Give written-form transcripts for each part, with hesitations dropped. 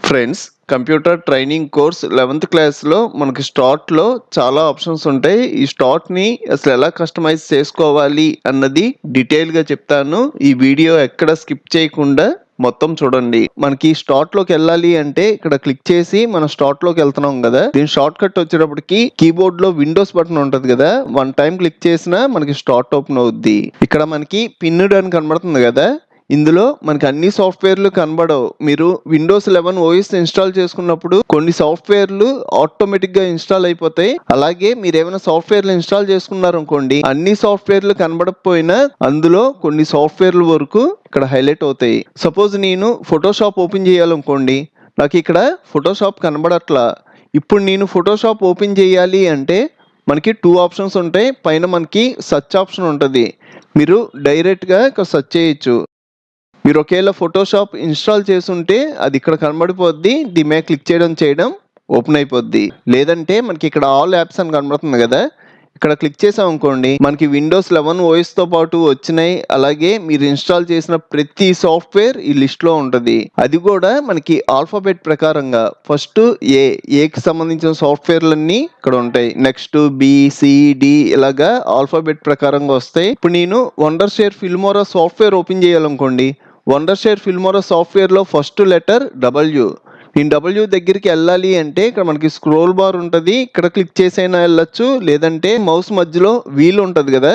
Friends, computer training course 11th క్లాస్లో మనకి స్టార్ట్లో చాలా ఆప్షన్స్ ఉంటాయి. ఈ స్టార్ట్ని అసలు ఎలా కస్టమైజ్ చేసుకోవాలి అన్నది డీటెయిల్గా చెప్తాను. ఈ వీడియో ఎక్కడ స్కిప్ చేయకుండా మొత్తం చూడండి. మనకి స్టార్ట్ లోకి వెళ్ళాలి అంటే ఇక్కడ క్లిక్ చేసి మనం స్టార్ట్ లోకి వెళ్తున్నాం కదా, దీని షార్ట్ కట్ వచ్చేటప్పటికి కీబోర్డ్ లో విండోస్ బటన్ ఉంటది కదా, వన్ టైం క్లిక్ చేసినా మనకి స్టార్ట్ ఓపెన్ అవుద్ది. ఇక్కడ మనకి పిన్నుడ్ అని కనబడుతుంది కదా, ఇందులో మనకి అన్ని సాఫ్ట్వేర్లు కనబడవు. మీరు విండోస్ 11 ఓఎస్ ఇన్స్టాల్ చేసుకున్నప్పుడు కొన్ని సాఫ్ట్వేర్లు ఆటోమేటిక్ గా ఇన్స్టాల్ అయిపోతాయి. అలాగే మీరు ఏమైనా సాఫ్ట్వేర్లు ఇన్స్టాల్ చేసుకున్నారు అనుకోండి, అన్ని సాఫ్ట్వేర్లు కనబడకపోయినా అందులో కొన్ని సాఫ్ట్వేర్ల వరకు ఇక్కడ హైలైట్ అవుతాయి. సపోజ్ నేను ఫోటోషాప్ ఓపెన్ చేయాలనుకోండి, నాకు ఇక్కడ ఫోటోషాప్ కనబడట్లా. ఇప్పుడు నేను ఫోటోషాప్ ఓపెన్ చేయాలి అంటే మనకి 2 ఆప్షన్స్ ఉంటాయి. పైన మనకి సెర్చ్ ఆప్షన్ ఉంటుంది. మీరు డైరెక్ట్గా ఇక్కడ సెర్చ్ చేయొచ్చు. మీరు ఒకవేళ ఫోటోషాప్ ఇన్స్టాల్ చేసుంటే అది ఇక్కడ కనబడిపోద్ది. దీని మీద క్లిక్ చేయడం ఓపెన్ అయిపోద్ది. లేదంటే మనకి ఇక్కడ ఆల్ యాప్స్ అని కనబడుతుంది కదా, ఇక్కడ క్లిక్ చేసాం అనుకోండి, మనకి విండోస్ 11 ఓఎస్ తో పాటు వచ్చినాయి. అలాగే మీరు ఇన్స్టాల్ చేసిన ప్రతి సాఫ్ట్వేర్ ఈ లిస్ట్ లో ఉంటది. అది కూడా మనకి ఆల్ఫాబెట్ ప్రకారంగా ఫస్ట్ ఏకి సంబంధించిన సాఫ్ట్వేర్లన్నీ ఇక్కడ ఉంటాయి. నెక్స్ట్ బి, సి, డి ఇలాగా ఆల్ఫాబెట్ ప్రకారంగా వస్తాయి. ఇప్పుడు నేను వండర్షేర్ ఫిల్మోరా సాఫ్ట్వేర్ ఓపెన్ చేయాలనుకోండి, వండర్షేర్ ఫిల్మోరా సాఫ్ట్వేర్లో ఫస్ట్ లెటర్ డబ్ల్యూ. నేను డబ్ల్యూ దగ్గరికి వెళ్ళాలి అంటే ఇక్కడ మనకి స్క్రోల్ బార్ ఉంటుంది, ఇక్కడ క్లిక్ చేసైనా వెళ్ళొచ్చు. లేదంటే మౌస్ మధ్యలో వీల్ ఉంటుంది కదా,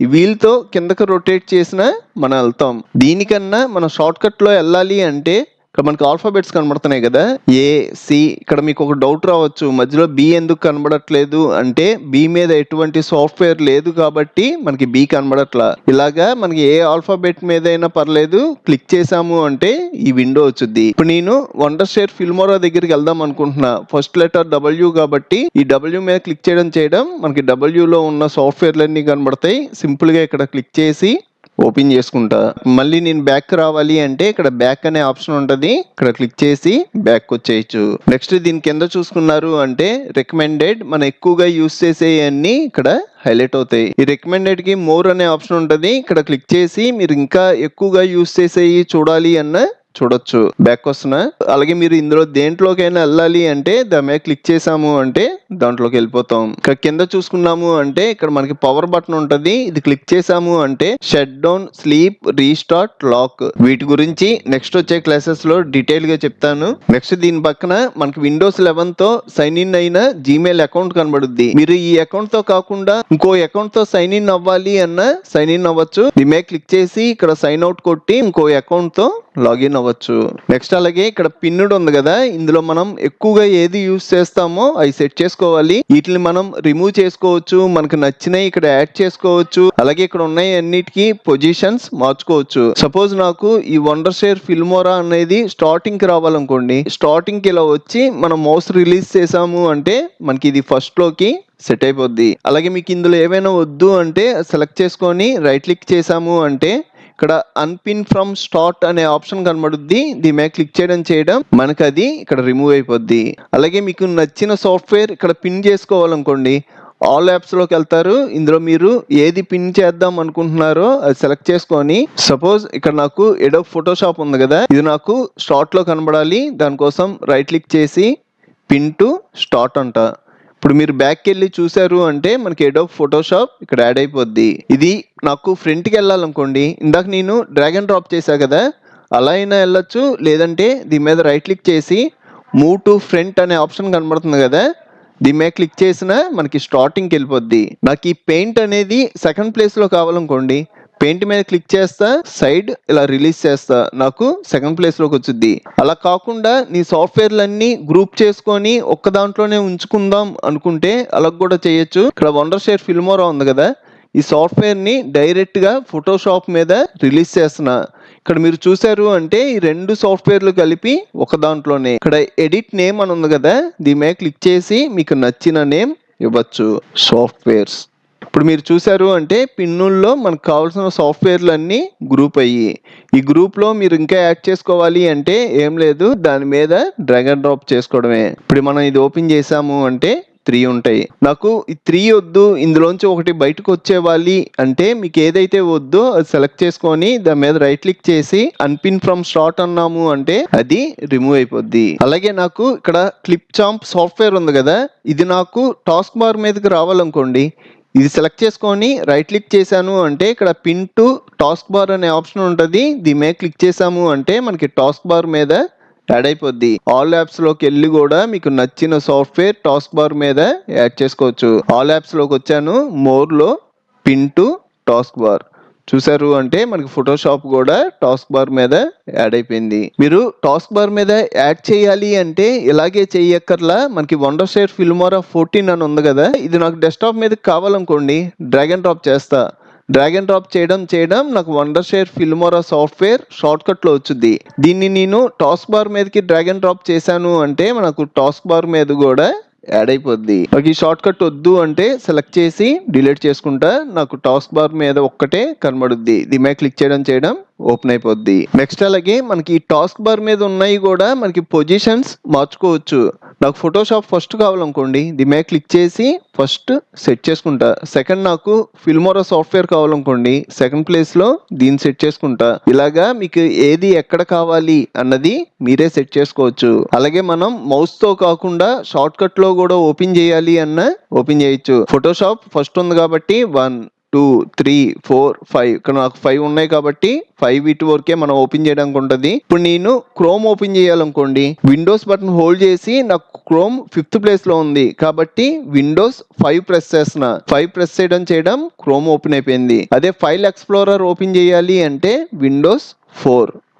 ఈ వీల్తో కిందకి రొటేట్ చేసినా మనం వెళ్తాం. దీనికన్నా మనం షార్ట్ కట్లో వెళ్ళాలి అంటే ఇక్కడ మనకి ఆల్ఫాబెట్స్ కనబడుతున్నాయి కదా, ఏ, సి. ఇక్కడ మీకు ఒక డౌట్ రావచ్చు, మధ్యలో బి ఎందుకు కనబడట్లేదు అంటే బి మీద ఎటువంటి సాఫ్ట్వేర్ లేదు కాబట్టి మనకి బి కనబడట్లా. ఇలాగా మనకి ఏ ఆల్ఫాబెట్ మీద అయినా పర్లేదు, క్లిక్ చేసాము అంటే ఈ విండో వచ్చుద్ది. ఇప్పుడు నేను వండర్షేర్ ఫిల్మోరా దగ్గరికి వెళ్దాం అనుకుంటున్నా. ఫస్ట్ లెటర్ డబ్ల్యూ కాబట్టి ఈ డబ్ల్యూ మీద క్లిక్ చేయడం మనకి డబ్ల్యూలో ఉన్న సాఫ్ట్వేర్లన్నీ కనబడతాయి. సింపుల్ గా ఇక్కడ క్లిక్ చేసి ఓపెన్ చేసుకుంటా. మళ్ళీ నేను బ్యాక్ రావాలి అంటే ఇక్కడ బ్యాక్ అనే ఆప్షన్ ఉంటుంది, ఇక్కడ క్లిక్ చేసి బ్యాక్ వచ్చేయచ్చు. నెక్స్ట్ దీని కింద చూసుకున్నారు అంటే రికమెండెడ్, మనం ఎక్కువగా యూస్ చేసే అన్ని ఇక్కడ హైలైట్ అవుతాయి. ఈ రికమెండెడ్ కి మోర్ అనే ఆప్షన్ ఉంటుంది, ఇక్కడ క్లిక్ చేసి మీరు ఇంకా ఎక్కువగా యూస్ చేసేవి చూడాలి అన్న చూడొచ్చు. బ్యాక్ వస్తున్నా. అలాగే మీరు ఇందులో దేంట్లోకైనా వెళ్ళాలి అంటే దాని మీద క్లిక్ చేసాము అంటే దాంట్లోకి వెళ్ళిపోతాం. ఇక్కడ కింద చూసుకున్నాము అంటే ఇక్కడ మనకి పవర్ బటన్ ఉంటది, ఇది క్లిక్ చేసాము అంటే shut down, sleep, restart, lock. వీటి గురించి నెక్స్ట్ వచ్చే క్లాసెస్ లో డీటెయిల్ గా చెప్తాను. నెక్స్ట్ దీని పక్కన మనకి విండోస్ 11 తో సైన్ ఇన్ అయిన జీమెయిల్ అకౌంట్ కనబడుద్ది. మీరు ఈ అకౌంట్ తో కాకుండా ఇంకో అకౌంట్ తో సైన్ ఇన్ అవ్వాలి అన్న సైన్ ఇన్ అవ్వచ్చు. దీని మీద క్లిక్ చేసి ఇక్కడ సైన్ అవుట్ కొట్టి ఇంకో అకౌంట్ తో లాగిన్ అవ్వచ్చు. నెక్స్ట్ అలాగే ఇక్కడ పిన్నుడ్ ఉంది కదా, ఇందులో మనం ఎక్కువగా ఏది యూస్ చేస్తామో అవి సెట్ చేసుకోవాలి. వీటిని మనం రిమూవ్ చేసుకోవచ్చు, మనకు నచ్చినవి ఇక్కడ యాడ్ చేసుకోవచ్చు. అలాగే ఇక్కడ ఉన్నాయి అన్నిటికీ పొజిషన్స్ మార్చుకోవచ్చు. సపోజ్ నాకు ఈ వండర్షేర్ ఫిల్మోరా అనేది స్టార్టింగ్ కి రావాలనుకోండి, స్టార్టింగ్ కి ఇలా వచ్చి మనం మౌస్ రిలీజ్ చేసాము అంటే మనకి ఇది ఫస్ట్ లోకి సెట్ అయిపోద్ది. అలాగే మీకు ఇందులో ఏమైనా వద్దు అంటే సెలెక్ట్ చేసుకొని రైట్ క్లిక్ చేసాము అంటే ఇక్కడ అన్పిన్ ఫ్రమ్ స్టార్ట్ అనే ఆప్షన్ కనబడుద్ది. దీని మీద క్లిక్ చేయడం మనకు అది ఇక్కడ రిమూవ్ అయిపోద్ది. అలాగే మీకు నచ్చిన సాఫ్ట్వేర్ ఇక్కడ పిన్ చేసుకోవాలనుకోండి, ఆల్ యాప్స్ లోకి వెళ్తారు. ఇందులో మీరు ఏది పిన్ చేద్దాం అనుకుంటున్నారో అది సెలెక్ట్ చేసుకొని, సపోజ్ ఇక్కడ నాకు ఎడోబ్ ఫోటోషాప్ ఉంది కదా, ఇది నాకు స్టార్ట్ లో కనబడాలి. దానికోసం రైట్ క్లిక్ చేసి పిన్ టు స్టార్ట్ అంట. ఇప్పుడు మీరు బ్యాక్ వెళ్ళి చూసారు అంటే మనకి ఎడోబ్ ఫోటోషాప్ ఇక్కడ యాడ్ అయిపోద్ది. ఇది నాకు ఫ్రంట్కి వెళ్ళాలనుకోండి, ఇందాక నేను డ్రాగ్ అండ్ డ్రాప్ చేశా కదా, అలా అయినా వెళ్ళొచ్చు. లేదంటే దీని మీద రైట్ క్లిక్ చేసి మూవ్ టు ఫ్రంట్ అనే ఆప్షన్ కనబడుతుంది కదా, దీని మీద క్లిక్ చేసినా మనకి స్టార్టింగ్కి వెళ్ళిపోద్ది. నాకు ఈ పెయింట్ అనేది సెకండ్ ప్లేస్లో కావాలనుకోండి, పెయింట్ మీద క్లిక్ చేస్తా, సైడ్ ఇలా రిలీజ్ చేస్తా, నాకు సెకండ్ ప్లేస్ లోకి వచ్చింది. అలా కాకుండా నీ సాఫ్ట్వేర్లన్నీ గ్రూప్ చేసుకొని ఒక్క దాంట్లోనే ఉంచుకుందాం అనుకుంటే అలా కూడా చేయొచ్చు. ఇక్కడ వండర్షేర్ ఫిల్మోరా ఉంది కదా, ఈ సాఫ్ట్వేర్ ని డైరెక్ట్ గా ఫోటోషాప్ మీద రిలీజ్ చేస్తున్నా. ఇక్కడ మీరు చూసారు అంటే ఈ రెండు సాఫ్ట్వేర్లు కలిపి ఒక దాంట్లోనే. ఇక్కడ ఎడిట్ నేమ్ అని ఉంది కదా, దీని మీద క్లిక్ చేసి మీకు నచ్చిన నేమ్ ఇవ్వచ్చు. సాఫ్ట్వేర్స్ ఇప్పుడు మీరు చూసారు అంటే పిన్నుల్లో మనకు కావాల్సిన సాఫ్ట్వేర్లు అన్నీ గ్రూప్ అయ్యి, ఈ గ్రూప్లో మీరు ఇంకా యాడ్ చేసుకోవాలి అంటే ఏం లేదు, దాని మీద డ్రాగ్ అండ్ డ్రాప్ చేసుకోవడమే. ఇప్పుడు మనం ఇది ఓపెన్ చేసాము అంటే 3 ఉంటాయి. నాకు ఈ 3 వద్దు, ఇందులోంచి ఒకటి బయటకు వచ్చేవాలి అంటే మీకు ఏదైతే వద్దో అది సెలెక్ట్ చేసుకొని దాని మీద రైట్ క్లిక్ చేసి అన్పిన్ ఫ్రమ్ స్టార్ట్ అన్నాము అంటే అది రిమూవ్ అయిపోద్ది. అలాగే నాకు ఇక్కడ క్లిప్ చాంప్ సాఫ్ట్వేర్ ఉంది కదా, ఇది నాకు టాస్క్ బార్ మీదకి రావాలనుకోండి, ఇది సెలెక్ట్ చేసుకొని రైట్ క్లిక్ చేశాను అంటే ఇక్కడ పిన్ టు టాస్క్ బార్ అనే ఆప్షన్ ఉంటుంది. దీని మీద క్లిక్ చేసాము అంటే మనకి టాస్క్ బార్ మీద యాడ్ అయిపోద్ది. ఆల్ యాప్స్ లోకి వెళ్ళి కూడా మీకు నచ్చిన సాఫ్ట్వేర్ టాస్క్ బార్ మీద యాడ్ చేసుకోవచ్చు. ఆల్ యాప్స్ లోకి వచ్చాను, మోర్ లో పిన్ టు టాస్క్ బార్ చూసారు అంటే మనకి ఫోటోషాప్ కూడా టాస్క్ బార్ మీద యాడ్ అయిపోయింది. మీరు టాస్క్ బార్ మీద యాడ్ చేయాలి అంటే ఇలాగే చేయక్కర్లా, మనకి వండర్షేర్ ఫిల్మోరా 14 అని ఉంది కదా, ఇది నాకు డెస్క్టాప్ మీద కావాలనుకోండి, డ్రాగ్ అండ్ డ్రాప్ చేస్తా. డ్రాగ్ అండ్ డ్రాప్ చేయడం నాకు వండర్షేర్ ఫిల్మోరా సాఫ్ట్వేర్ షార్ట్ కట్ లో వచ్చింది. దీన్ని నేను టాస్క్ బార్ మీదకి డ్రాగ్ అండ్ డ్రాప్ చేశాను అంటే మనకు టాస్క్ బార్ మీద కూడా యాడ్ అయిపోద్ది. నాకు ఈ షార్ట్ కట్ వద్దు అంటే సెలెక్ట్ చేసి డిలీట్ చేసుకుంటా, నాకు టాస్క్ బార్ మీద ఒక్కటే కనబడుద్ది. దీని మీద క్లిక్ చేయడం ఓపెన్ అయిపోద్ది. నెక్స్ట్ అలాగే మనకి ఈ టాస్క్ బార్ మీద ఉన్నాయి కూడా మనకి పొజిషన్స్ మార్చుకోవచ్చు. నాకు ఫోటోషాప్ ఫస్ట్ కావాలనుకోండి, దీని మీద క్లిక్ చేసి ఫస్ట్ సెట్ చేసుకుంటా. సెకండ్ నాకు ఫిల్మోరా సాఫ్ట్వేర్ కావాలనుకోండి, సెకండ్ ప్లేస్ లో దీన్ని సెట్ చేసుకుంటా. ఇలాగా మీకు ఏది ఎక్కడ కావాలి అన్నది మీరే సెట్ చేసుకోవచ్చు. అలాగే మనం మౌస్ తో కాకుండా షార్ట్ కట్ లో కూడా ఓపెన్ చేయాలి అన్న ఓపెన్ చేయొచ్చు. ఫోటోషాప్ ఫస్ట్ ఉంది కాబట్టి 1 2 3 4 5 ఇక్కడ నాకు 5 ఉన్నాయి కాబట్టి 5 ఇటు వరకే మనం ఓపెన్ చేయడానికి ఉంటుంది. ఇప్పుడు నేను క్రోమ్ ఓపెన్ చేయాలనుకోండి, విండోస్ బటన్ హోల్డ్ చేసి నాకు క్రోమ్ 5th ప్లేస్ లో ఉంది కాబట్టి విండోస్ 5 ప్రెస్ చేస్తున్నా. 5 ప్రెస్ చేయడం క్రోమ్ ఓపెన్ అయిపోయింది. అదే ఫైల్ ఎక్స్ప్లోరర్ ఓపెన్ చేయాలి అంటే విండోస్ 4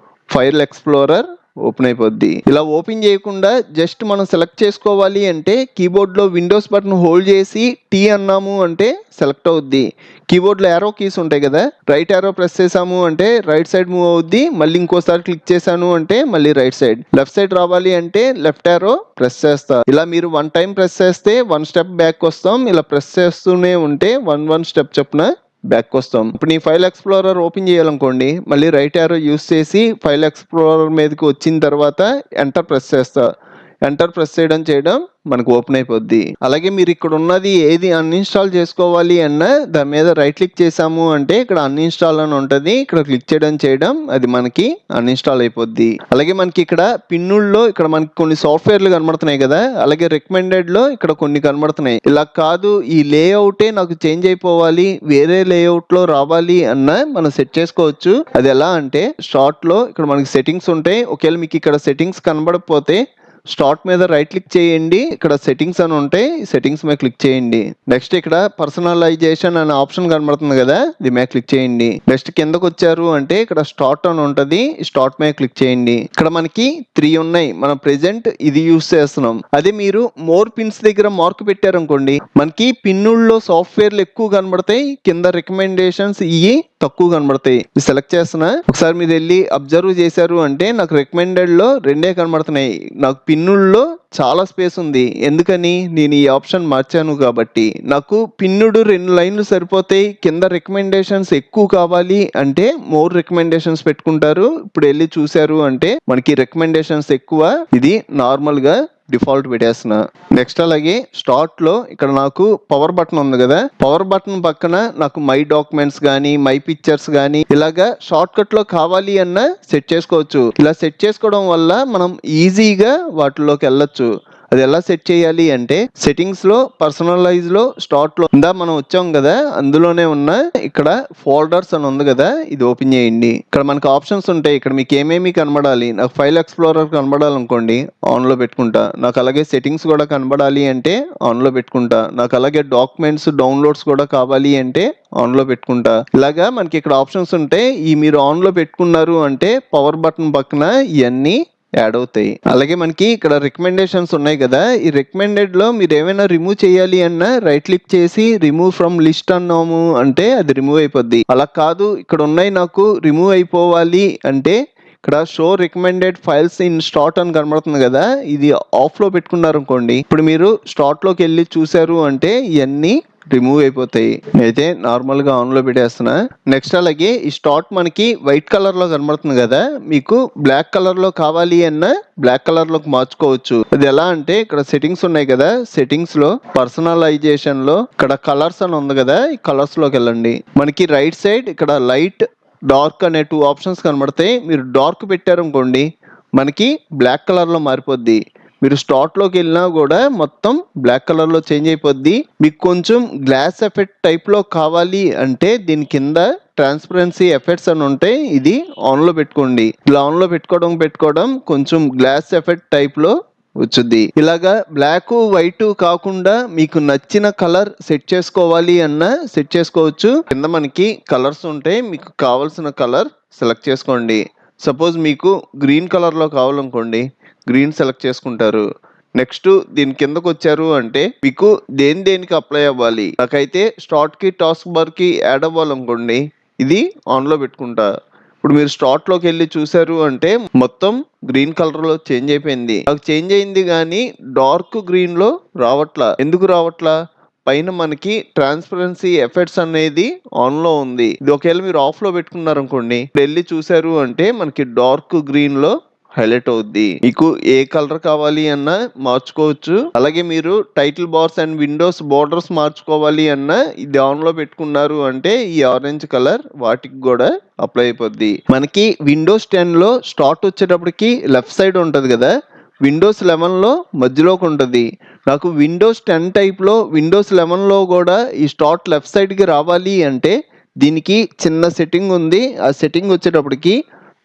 ఫైల్ ఎక్స్ప్లోరర్ ఓపెన్ అయిపోద్ది. ఇలా ఓపెన్ చేయకుండా జస్ట్ మనం సెలెక్ట్ చేసుకోవాలి అంటే కీబోర్డ్ లో విండోస్ బటన్ హోల్డ్ చేసి టీ అన్నాము అంటే సెలెక్ట్ అవుద్ది. కీబోర్డ్ లో యారో కీస్ ఉంటాయి కదా, రైట్ యారో ప్రెస్ చేసాము అంటే రైట్ సైడ్ మూవ్ అవుద్ది. మళ్ళీ ఇంకోసారి క్లిక్ చేశాను అంటే మళ్ళీ రైట్ సైడ్. లెఫ్ట్ సైడ్ రావాలి అంటే లెఫ్ట్ యారో ప్రెస్ చేస్తా. ఇలా మీరు 1 టైం ప్రెస్ చేస్తే 1 స్టెప్ బ్యాక్ వస్తాం. ఇలా ప్రెస్ చేస్తూనే ఉంటే 1 స్టెప్ చొప్పున బ్యాక్ వస్తాం. ఇప్పుడు నీ ఫైల్ ఎక్స్ప్లోరర్ ఓపెన్ చేయాలనుకోండి, మళ్ళీ రైట్ యారో యూస్ చేసి ఫైల్ ఎక్స్ప్లోరర్ మీదకి వచ్చిన తర్వాత ఎంటర్ ప్రెస్ చేస్తా. ఎంటర్ ప్రెస్ చేయడం మనకు ఓపెన్ అయిపోద్ది. అలాగే మీరు ఇక్కడ ఉన్నది ఏది అన్ఇన్స్టాల్ చేసుకోవాలి అన్నా దాని మీద రైట్ క్లిక్ చేసాము అంటే ఇక్కడ అన్ఇన్స్టాల్ అని ఉంటుంది. ఇక్కడ క్లిక్ చేయడం అది మనకి అన్ఇన్స్టాల్ అయిపోద్ది. అలాగే మనకి ఇక్కడ పిన్నుల్లో ఇక్కడ మనకి కొన్ని సాఫ్ట్వేర్లు కనబడుతున్నాయి కదా, అలాగే రికమెండెడ్ లో ఇక్కడ కొన్ని కనబడుతున్నాయి. ఇలా కాదు ఈ లేఅవుటే నాకు చేంజ్ అయిపోవాలి, వేరే లేఅవుట్ లో రావాలి అన్న మనం సెట్ చేసుకోవచ్చు. అది ఎలా అంటే స్టార్ట్ లో ఇక్కడ మనకి సెట్టింగ్స్ ఉంటాయి. ఒకవేళ మీకు ఇక్కడ సెట్టింగ్స్ కనబడకపోతే స్టార్ట్ మీద రైట్ క్లిక్ చేయండి, ఇక్కడ సెట్టింగ్స్ అని ఉంటాయి, సెట్టింగ్స్ మీద క్లిక్ చేయండి. నెక్స్ట్ ఇక్కడ పర్సనలైజేషన్ అనే ఆప్షన్ కనబడుతుంది కదా, దీని మీద క్లిక్ చేయండి. నెక్స్ట్ కిందకు వచ్చారు అంటే ఇక్కడ స్టార్ట్ అని ఉంటది, స్టార్ట్ మీద క్లిక్ చేయండి. ఇక్కడ మనకి 3 ఉన్నాయి, మనం ప్రెసెంట్ ఇది యూస్ చేస్తున్నాం. అదే మీరు మోర్ పిన్స్ దగ్గర మార్క్ పెట్టారనుకోండి, మనకి పిన్నుల్లో సాఫ్ట్వేర్లు ఎక్కువ కనబడతాయి, కింద రికమెండేషన్స్ ఇవి తక్కువ కనబడతాయి. సెలెక్ట్ చేస్తున్నా, ఒకసారి మీరు వెళ్ళి అబ్జర్వ్ చేశారు అంటే నాకు రికమెండెడ్ లో 2 కనబడుతున్నాయి. నాకు పిన్నుల్లో చాలా స్పేస్ ఉంది, ఎందుకని నేను ఈ ఆప్షన్ మార్చాను కాబట్టి. నాకు పిన్నుడు 2 లైన్లు సరిపోతాయి, కింద రికమెండేషన్స్ ఎక్కువ కావాలి అంటే మోర్ రికమెండేషన్స్ పెట్టుకుంటారు. ఇప్పుడు వెళ్ళి చూశారు అంటే మనకి రికమెండేషన్స్ ఎక్కువ, ఇది నార్మల్ గా డిఫాల్ట్ పెట్టేస్తున్నా. నెక్స్ట్ అలాగే స్టార్ట్ లో ఇక్కడ నాకు పవర్ బటన్ ఉంది కదా, పవర్ బటన్ పక్కన నాకు మై డాక్యుమెంట్స్ గానీ మై పిక్చర్స్ గానీ ఇలాగా షార్ట్ కట్ లో కావాలి అన్న సెట్ చేసుకోవచ్చు. ఇలా సెట్ చేసుకోవడం వల్ల మనం ఈజీగా వాటిలోకి వెళ్ళొచ్చు. అది ఎలా సెట్ చేయాలి అంటే సెట్టింగ్స్ లో పర్సనలైజ్ లో స్టార్ట్ లో ఇందా మనం వచ్చాం కదా, అందులోనే ఉన్న ఇక్కడ ఫోల్డర్స్ అని ఉంది కదా, ఇది ఓపెన్ చేయండి. ఇక్కడ మనకు ఆప్షన్స్ ఉంటాయి, ఇక్కడ మీకు ఏమేమి కనబడాలి. నాకు ఫైల్ ఎక్స్ప్లోరర్ కనబడాలనుకోండి ఆన్ లో పెట్టుకుంటా. నాకు అలాగే సెట్టింగ్స్ కూడా కనబడాలి అంటే ఆన్ లో పెట్టుకుంటా. నాకు అలాగే డాక్యుమెంట్స్ డౌన్లోడ్స్ కూడా కావాలి అంటే ఆన్ లో పెట్టుకుంటా. ఇలాగా మనకి ఇక్కడ ఆప్షన్స్ ఉంటాయి, ఈ మీరు ఆన్ లో పెట్టుకున్నారు అంటే పవర్ బటన్ పక్కన ఇవన్నీ యాడ్ అవుతాయి. అలాగే మనకి ఇక్కడ రికమెండేషన్స్ ఉన్నాయి కదా, ఈ రికమెండెడ్ లో మీరు ఏమైనా రిమూవ్ చేయాలి అన్నా రైట్ క్లిక్ చేసి రిమూవ్ ఫ్రమ్ లిస్ట్ అన్నాము అంటే అది రిమూవ్ అయిపోద్ది. అలా కాదు ఇక్కడ ఉన్నాయి నాకు రిమూవ్ అయిపోవాలి అంటే ఇక్కడ show recommended files in start అని కనబడుతుంది కదా, ఇది ఆఫ్ లో పెట్టుకున్నారు అనుకోండి, ఇప్పుడు మీరు స్టార్ట్ లోకి వెళ్ళి చూసారు అంటే ఇవన్నీ రిమూవ్ అయిపోతాయి. నేనైతే నార్మల్ గా ఆన్ లో పెట్టేస్తున్నా. నెక్స్ట్ అలాగే ఈ స్టార్ట్ మనకి వైట్ కలర్ లో కనబడుతుంది కదా, మీకు బ్లాక్ కలర్ లో కావాలి అన్న బ్లాక్ కలర్ లోకి మార్చుకోవచ్చు. అది ఎలా అంటే ఇక్కడ సెట్టింగ్స్ ఉన్నాయి కదా, సెట్టింగ్స్ లో పర్సనలైజేషన్ లో ఇక్కడ కలర్స్ అని ఉంది కదా, ఈ కలర్స్ లోకి వెళ్ళండి. మనకి రైట్ సైడ్ ఇక్కడ లైట్ డార్క్ అనే 2 ఆప్షన్స్ కనబడతాయి. మీరు డార్క్ పెట్టారనుకోండి మనకి బ్లాక్ కలర్ లో మారిపోద్ది. మీరు స్టార్ట్ లోకి వెళ్ళినా కూడా మొత్తం బ్లాక్ కలర్ లో చేంజ్ అయిపోద్ది. మీకు కొంచెం గ్లాస్ ఎఫెక్ట్ టైప్ లో కావాలి అంటే దీని కింద ట్రాన్స్పరెన్సీ ఎఫెక్ట్స్ అని ఉంటాయి, ఇది ఆన్ లో పెట్టుకోండి. ఇలా ఆన్ లో పెట్టుకోవడం కొంచెం గ్లాస్ ఎఫెక్ట్ టైప్ లో వచ్చుద్ది. ఇలాగా బ్లాక్ వైట్ కాకుండా మీకు నచ్చిన కలర్ సెట్ చేసుకోవాలి అన్నా సెట్ చేసుకోవచ్చు. కింద మనకి కలర్స్ ఉంటాయి, మీకు కావాల్సిన కలర్ సెలెక్ట్ చేసుకోండి. సపోజ్ మీకు గ్రీన్ కలర్ లో కావాలనుకోండి, గ్రీన్ సెలెక్ట్ చేసుకుంటారు. నెక్స్ట్ దీని కిందకు వచ్చారు అంటే మీకు దేనికి అప్లై అవ్వాలి. నాకైతే స్టార్ట్ కి టాస్క్ బార్ కి యాడ్ అవ్వాలనుకోండి, ఇది ఆన్ లో పెట్టుకుంటా. ఇప్పుడు మీరు స్టార్ట్ లోకి వెళ్ళి చూసారు అంటే మొత్తం గ్రీన్ కలర్ లో చేంజ్ అయిపోయింది. నాకు చేంజ్ అయింది కానీ డార్క్ గ్రీన్ లో రావట్లా. ఎందుకు రావట్లా? పైన మనకి ట్రాన్స్పరెన్సీ ఎఫెక్ట్స్ అనేది ఆన్ లో ఉంది. ఇది ఒకవేళ మీరు ఆఫ్ లో పెట్టుకున్నారు అనుకోండి, వెళ్ళి చూసారు అంటే మనకి డార్క్ గ్రీన్ లో హైలైట్ అవుద్ది. మీకు ఏ కలర్ కావాలి అన్నా మార్చుకోవచ్చు. అలాగే మీరు title bars and Windows borders మార్చుకోవాలి అన్నా ఇది ఆన్ లో పెట్టుకున్నారు అంటే ఈ ఆరెంజ్ కలర్ వాటికి కూడా అప్లై అయిపోద్ది. మనకి విండోస్ 10 లో స్టార్ట్ వచ్చేటప్పటికి లెఫ్ట్ సైడ్ ఉంటది కదా, విండోస్ 11 లో మధ్యలోకి ఉంటుంది. నాకు విండోస్ 10 టైప్ లో విండోస్ 11 లో కూడా ఈ స్టార్ట్ లెఫ్ట్ సైడ్ కి రావాలి అంటే దీనికి చిన్న సెట్టింగ్ ఉంది. ఆ సెట్టింగ్ వచ్చేటప్పటికి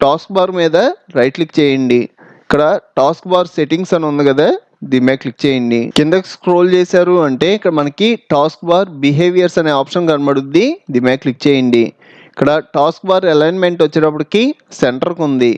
టాస్క్ బార్ మీద రైట్ క్లిక్ చేయండి. ఇక్కడ టాస్క్ బార్ సెట్టింగ్స్ అని ఉంది కదా, దీని మీద క్లిక్ చేయండి. కిందకి స్క్రోల్ చేశారు అంటే ఇక్కడ మనకి టాస్క్ బార్ బిహేవియర్స్ అనే ఆప్షన్ కనబడుద్ది, దీని మీద క్లిక్ చేయండి. ఇక్కడ టాస్క్ బార్ అలైన్మెంట్ వచ్చేటప్పటికి సెంటర్కి ఉంది.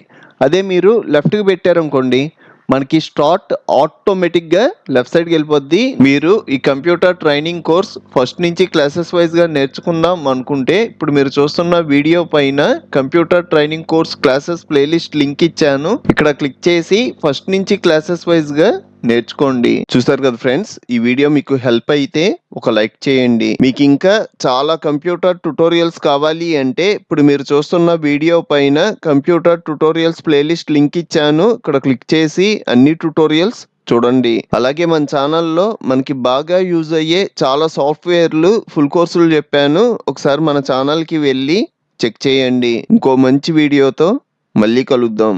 అదే మీరు లెఫ్ట్కి పెట్టారనుకోండి మనకి స్టార్ట్ ఆటోమేటిక్గా లెఫ్ట్ సైడ్కి వెళ్ళిపోద్ది. మీరు ఈ కంప్యూటర్ ట్రైనింగ్ కోర్స్ ఫస్ట్ నుంచి క్లాసెస్ వైజ్గా నేర్చుకుందాం అనుకుంటే ఇప్పుడు మీరు చూస్తున్న వీడియో పైన computer training course classes playlist link ఇచ్చాను. ఇక్కడ క్లిక్ చేసి ఫస్ట్ నుంచి క్లాసెస్ వైజ్గా నేర్చుకోండి. చూసారు కదా ఫ్రెండ్స్, ఈ వీడియో మీకు హెల్ప్ అయితే ఒక లైక్ చేయండి. మీకు ఇంకా చాలా కంప్యూటర్ ట్యుటోరియల్స్ కావాలి అంటే ఇప్పుడు మీరు చూస్తున్న వీడియో పైన కంప్యూటర్ ట్యుటోరియల్స్ ప్లేలిస్ట్ లింక్ ఇచ్చాను. ఇక్కడ క్లిక్ చేసి అన్ని ట్యుటోరియల్స్ చూడండి. అలాగే మన ఛానల్లో మనకి బాగా యూజ్ అయ్యే చాలా సాఫ్ట్వేర్లు ఫుల్ కోర్సులు చెప్పాను, ఒకసారి మన ఛానల్కి వెళ్ళి చెక్ చేయండి. ఇంకో మంచి వీడియోతో మళ్ళీ కలుద్దాం.